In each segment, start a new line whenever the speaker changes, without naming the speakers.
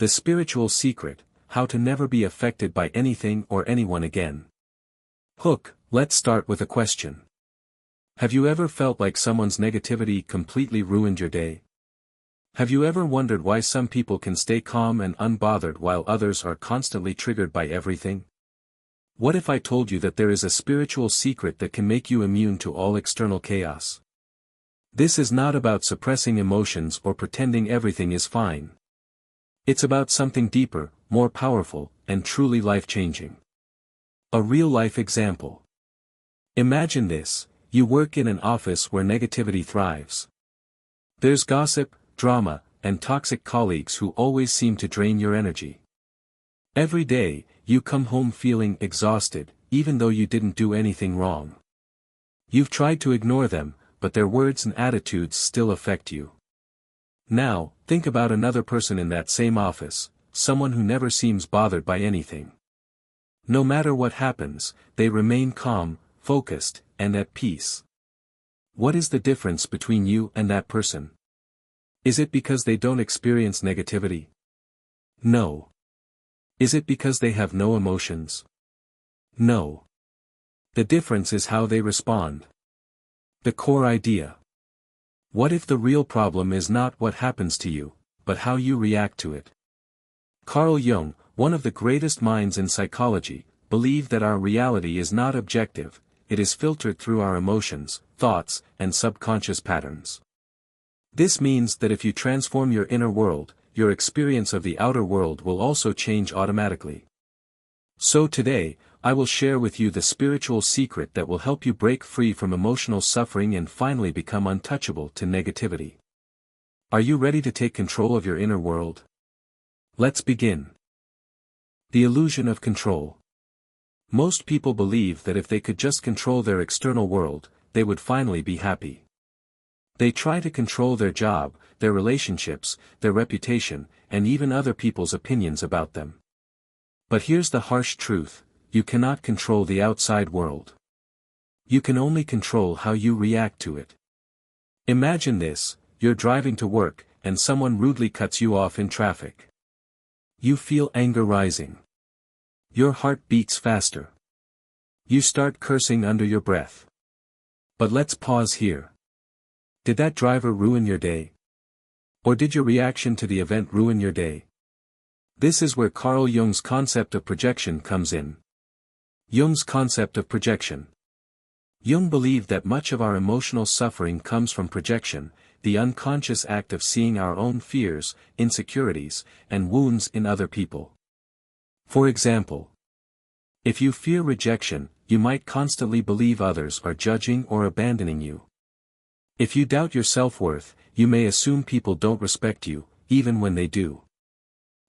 The spiritual secret, how to never be affected by anything or anyone again. Hook, let's start with a question. Have you ever felt like someone's negativity completely ruined your day? Have you ever wondered why some people can stay calm and unbothered while others are constantly triggered by everything? What if I told you that there is a spiritual secret that can make you immune to all external chaos? This is not about suppressing emotions or pretending everything is fine. It's about something deeper, more powerful, and truly life-changing. A real-life example. Imagine this, you work in an office where negativity thrives. There's gossip, drama, and toxic colleagues who always seem to drain your energy. Every day, you come home feeling exhausted, even though you didn't do anything wrong. You've tried to ignore them, but their words and attitudes still affect you. Now, think about another person in that same office, someone who never seems bothered by anything. No matter what happens, they remain calm, focused, and at peace. What is the difference between you and that person? Is it because they don't experience negativity? No. Is it because they have no emotions? No. The difference is how they respond. The core idea. What if the real problem is not what happens to you, but how you react to it? Carl Jung, one of the greatest minds in psychology, believed that our reality is not objective, it is filtered through our emotions, thoughts, and subconscious patterns. This means that if you transform your inner world, your experience of the outer world will also change automatically. So today, I will share with you the spiritual secret that will help you break free from emotional suffering and finally become untouchable to negativity. Are you ready to take control of your inner world? Let's begin. The illusion of control. Most people believe that if they could just control their external world, they would finally be happy. They try to control their job, their relationships, their reputation, and even other people's opinions about them. But here's the harsh truth, you cannot control the outside world. You can only control how you react to it. Imagine this, you're driving to work, and someone rudely cuts you off in traffic. You feel anger rising. Your heart beats faster. You start cursing under your breath. But let's pause here. Did that driver ruin your day? Or did your reaction to the event ruin your day? This is where Carl Jung's concept of projection comes in. Jung's concept of projection. Jung believed that much of our emotional suffering comes from projection, the unconscious act of seeing our own fears, insecurities, and wounds in other people. For example, if you fear rejection, you might constantly believe others are judging or abandoning you. If you doubt your self-worth, you may assume people don't respect you, even when they do.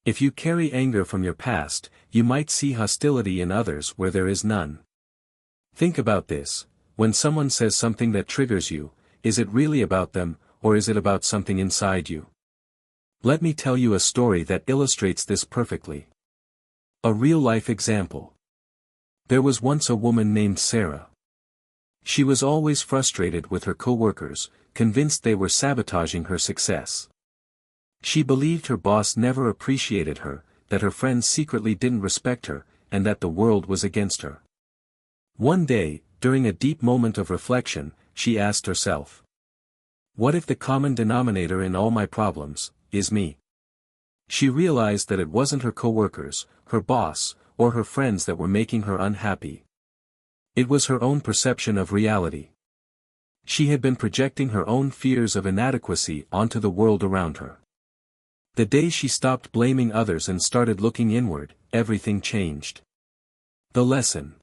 If you carry anger from your past, you might see hostility in others where there is none. Think about this, when someone says something that triggers you, is it really about them, or is it about something inside you? Let me tell you a story that illustrates this perfectly. A real-life example. There was once a woman named Sarah. She was always frustrated with her co-workers, convinced they were sabotaging her success. She believed her boss never appreciated her, that her friends secretly didn't respect her, and that the world was against her. One day, during a deep moment of reflection, she asked herself, "What if the common denominator in all my problems is me?" She realized that it wasn't her co-workers, her boss, or her friends that were making her unhappy. It was her own perception of reality. She had been projecting her own fears of inadequacy onto the world around her. The day she stopped blaming others and started looking inward, everything changed. The lesson.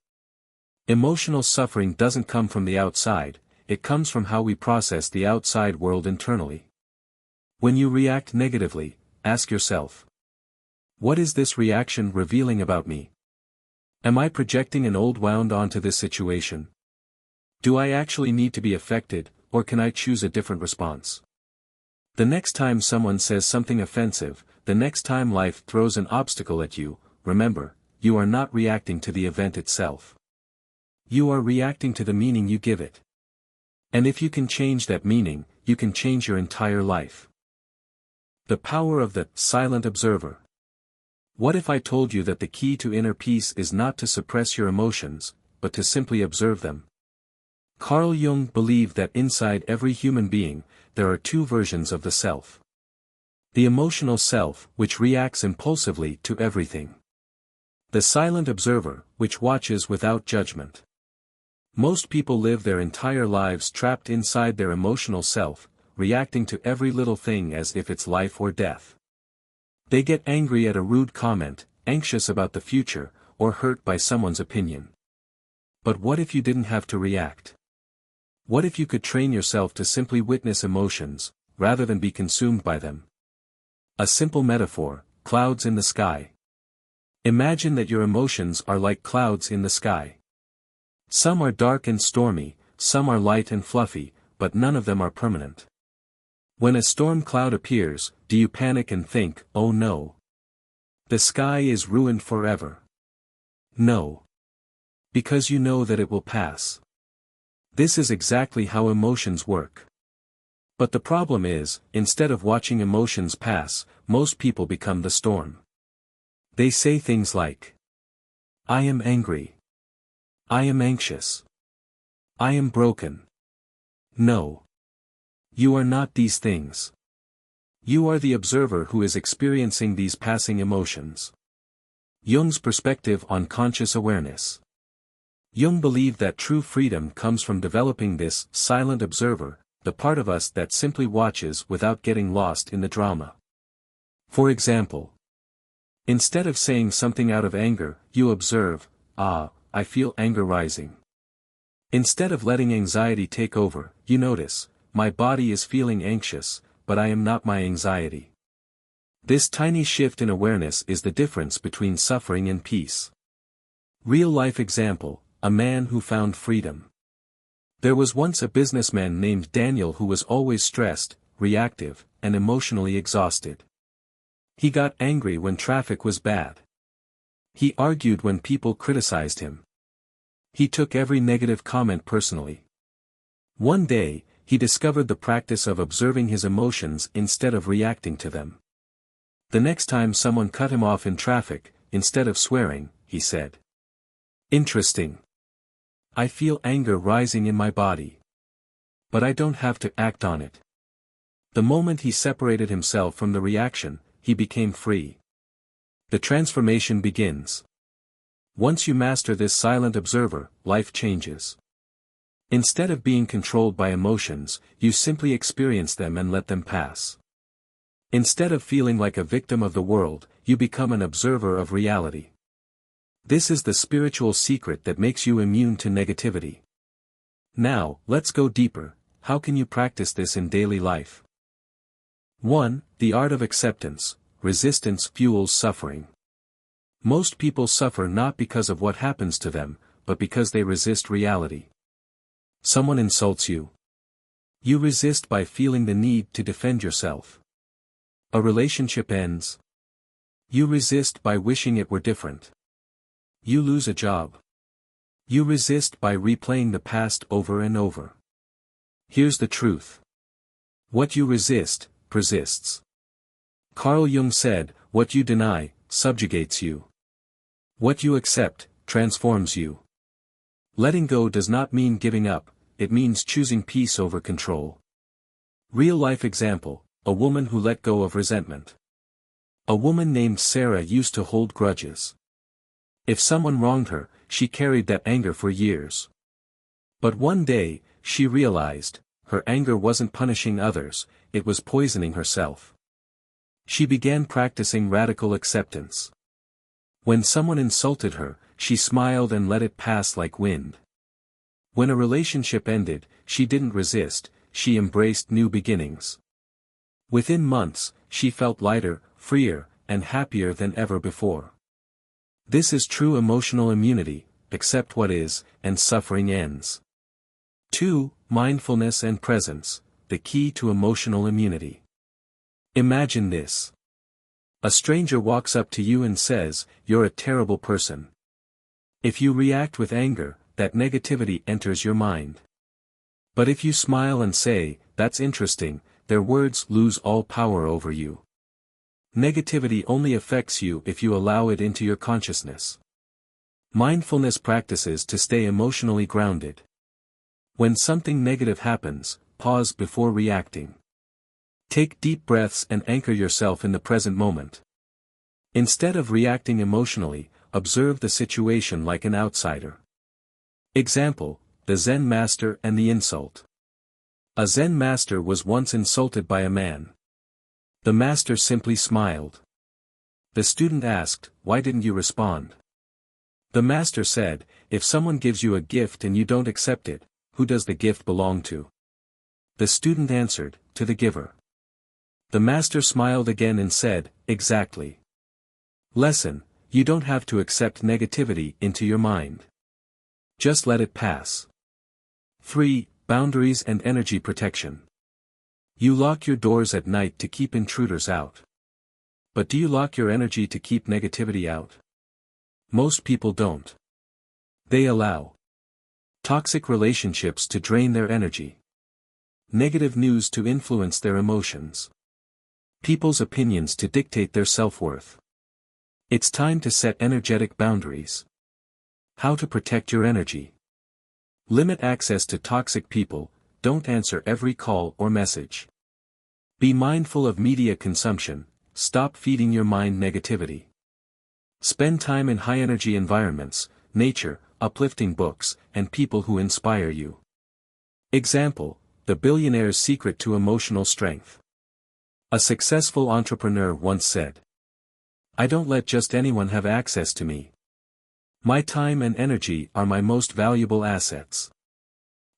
Emotional suffering doesn't come from the outside, it comes from how we process the outside world internally. When you react negatively, ask yourself, what is this reaction revealing about me? Am I projecting an old wound onto this situation? Do I actually need to be affected, or can I choose a different response? The next time someone says something offensive, the next time life throws an obstacle at you, remember, you are not reacting to the event itself. You are reacting to the meaning you give it. And if you can change that meaning, you can change your entire life. The power of the silent observer. What if I told you that the key to inner peace is not to suppress your emotions, but to simply observe them? Carl Jung believed that inside every human being, there are two versions of the self. The emotional self, which reacts impulsively to everything. The silent observer, which watches without judgment. Most people live their entire lives trapped inside their emotional self, reacting to every little thing as if it's life or death. They get angry at a rude comment, anxious about the future, or hurt by someone's opinion. But what if you didn't have to react? What if you could train yourself to simply witness emotions, rather than be consumed by them? A simple metaphor: clouds in the sky. Imagine that your emotions are like clouds in the sky. Some are dark and stormy, some are light and fluffy, but none of them are permanent. When a storm cloud appears, do you panic and think, "Oh no, the sky is ruined forever"? No. Because you know that it will pass. This is exactly how emotions work. But the problem is, instead of watching emotions pass, most people become the storm. They say things like, "I am angry. I am anxious. I am broken." No. You are not these things. You are the observer who is experiencing these passing emotions. Jung's perspective on conscious awareness. Jung believed that true freedom comes from developing this silent observer, the part of us that simply watches without getting lost in the drama. For example, instead of saying something out of anger, you observe, "Ah, I feel anger rising." Instead of letting anxiety take over, you notice, "My body is feeling anxious, but I am not my anxiety." This tiny shift in awareness is the difference between suffering and peace. Real-life example: a man who found freedom. There was once a businessman named Daniel who was always stressed, reactive, and emotionally exhausted. He got angry when traffic was bad. He argued when people criticized him. He took every negative comment personally. One day, he discovered the practice of observing his emotions instead of reacting to them. The next time someone cut him off in traffic, instead of swearing, he said, "Interesting. I feel anger rising in my body. But I don't have to act on it." The moment he separated himself from the reaction, he became free. The transformation begins. Once you master this silent observer, life changes. Instead of being controlled by emotions, you simply experience them and let them pass. Instead of feeling like a victim of the world, you become an observer of reality. This is the spiritual secret that makes you immune to negativity. Now, let's go deeper. How can you practice this in daily life? 1. The art of acceptance. Resistance fuels suffering. Most people suffer not because of what happens to them, but because they resist reality. Someone insults you. You resist by feeling the need to defend yourself. A relationship ends. You resist by wishing it were different. You lose a job. You resist by replaying the past over and over. Here's the truth. What you resist, persists. Carl Jung said, "What you deny, subjugates you. What you accept, transforms you." Letting go does not mean giving up, it means choosing peace over control. Real-life example: a woman who let go of resentment. A woman named Sarah used to hold grudges. If someone wronged her, she carried that anger for years. But one day, she realized, her anger wasn't punishing others, it was poisoning herself. She began practicing radical acceptance. When someone insulted her, she smiled and let it pass like wind. When a relationship ended, she didn't resist, she embraced new beginnings. Within months, she felt lighter, freer, and happier than ever before. This is true emotional immunity: accept what is, and suffering ends. 2. Mindfulness and presence, the key to emotional immunity. Imagine this. A stranger walks up to you and says, "You're a terrible person." If you react with anger, that negativity enters your mind. But if you smile and say, "That's interesting," their words lose all power over you. Negativity only affects you if you allow it into your consciousness. Mindfulness practices to stay emotionally grounded. When something negative happens, pause before reacting. Take deep breaths and anchor yourself in the present moment. Instead of reacting emotionally, observe the situation like an outsider. Example, the Zen master and the insult. A Zen master was once insulted by a man. The master simply smiled. The student asked, "Why didn't you respond?" The master said, "If someone gives you a gift and you don't accept it, who does the gift belong to?" The student answered, "To the giver." The master smiled again and said, "Exactly. Lesson, you don't have to accept negativity into your mind. Just let it pass." 3. Boundaries and energy protection. You lock your doors at night to keep intruders out. But do you lock your energy to keep negativity out? Most people don't. They allow toxic relationships to drain their energy. Negative news to influence their emotions. People's opinions to dictate their self-worth. It's time to set energetic boundaries. How to protect your energy. Limit access to toxic people, don't answer every call or message. Be mindful of media consumption, stop feeding your mind negativity. Spend time in high-energy environments, nature, uplifting books, and people who inspire you. Example, The Billionaire's Secret to Emotional Strength. A successful entrepreneur once said, "I don't let just anyone have access to me. My time and energy are my most valuable assets."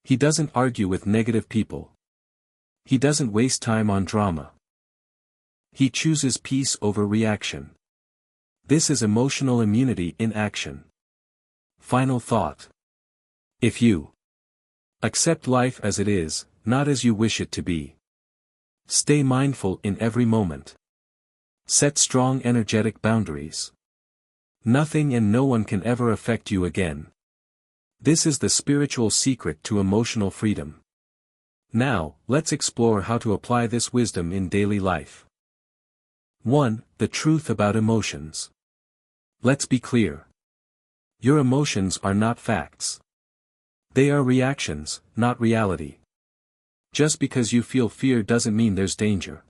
He doesn't argue with negative people. He doesn't waste time on drama. He chooses peace over reaction. This is emotional immunity in action. Final thought. If you accept life as it is, not as you wish it to be. Stay mindful in every moment. Set strong energetic boundaries. Nothing and no one can ever affect you again. This is the spiritual secret to emotional freedom. Now, let's explore how to apply this wisdom in daily life. 1. The truth about emotions. Let's be clear. Your emotions are not facts. They are reactions, not reality. Just because you feel fear doesn't mean there's danger.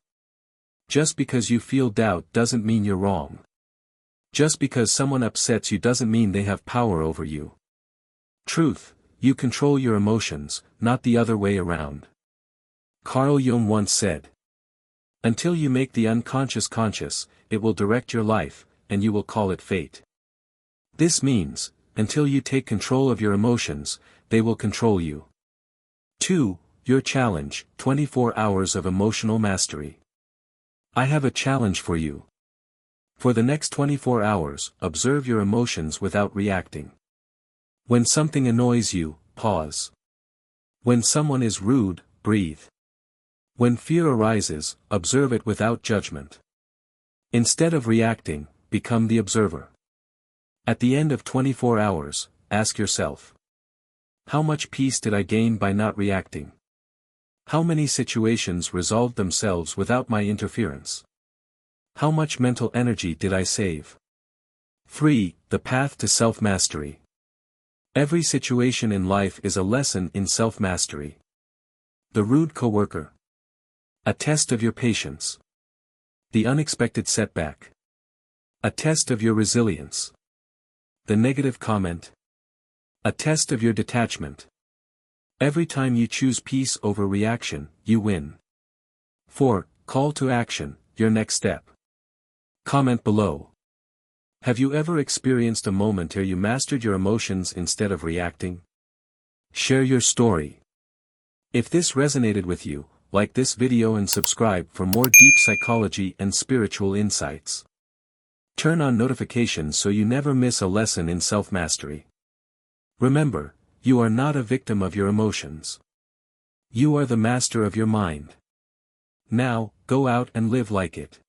Just because you feel doubt doesn't mean you're wrong. Just because someone upsets you doesn't mean they have power over you. Truth, you control your emotions, not the other way around. Carl Jung once said, "Until you make the unconscious conscious, it will direct your life, and you will call it fate." This means, until you take control of your emotions, they will control you. 2. Your challenge, 24 hours of emotional mastery. I have a challenge for you. For the next 24 hours, observe your emotions without reacting. When something annoys you, pause. When someone is rude, breathe. When fear arises, observe it without judgment. Instead of reacting, become the observer. At the end of 24 hours, ask yourself, how much peace did I gain by not reacting? How many situations resolved themselves without my interference? How much mental energy did I save? 3. The path to self-mastery. Every situation in life is a lesson in self-mastery. The rude coworker. A test of your patience. The unexpected setback. A test of your resilience. The negative comment. A test of your detachment. Every time you choose peace over reaction, you win. 4. Call to action, your next step. Comment below. Have you ever experienced a moment where you mastered your emotions instead of reacting? Share your story. If this resonated with you, like this video and subscribe for more deep psychology and spiritual insights. Turn on notifications so you never miss a lesson in self-mastery. Remember, you are not a victim of your emotions. You are the master of your mind. Now, go out and live like it.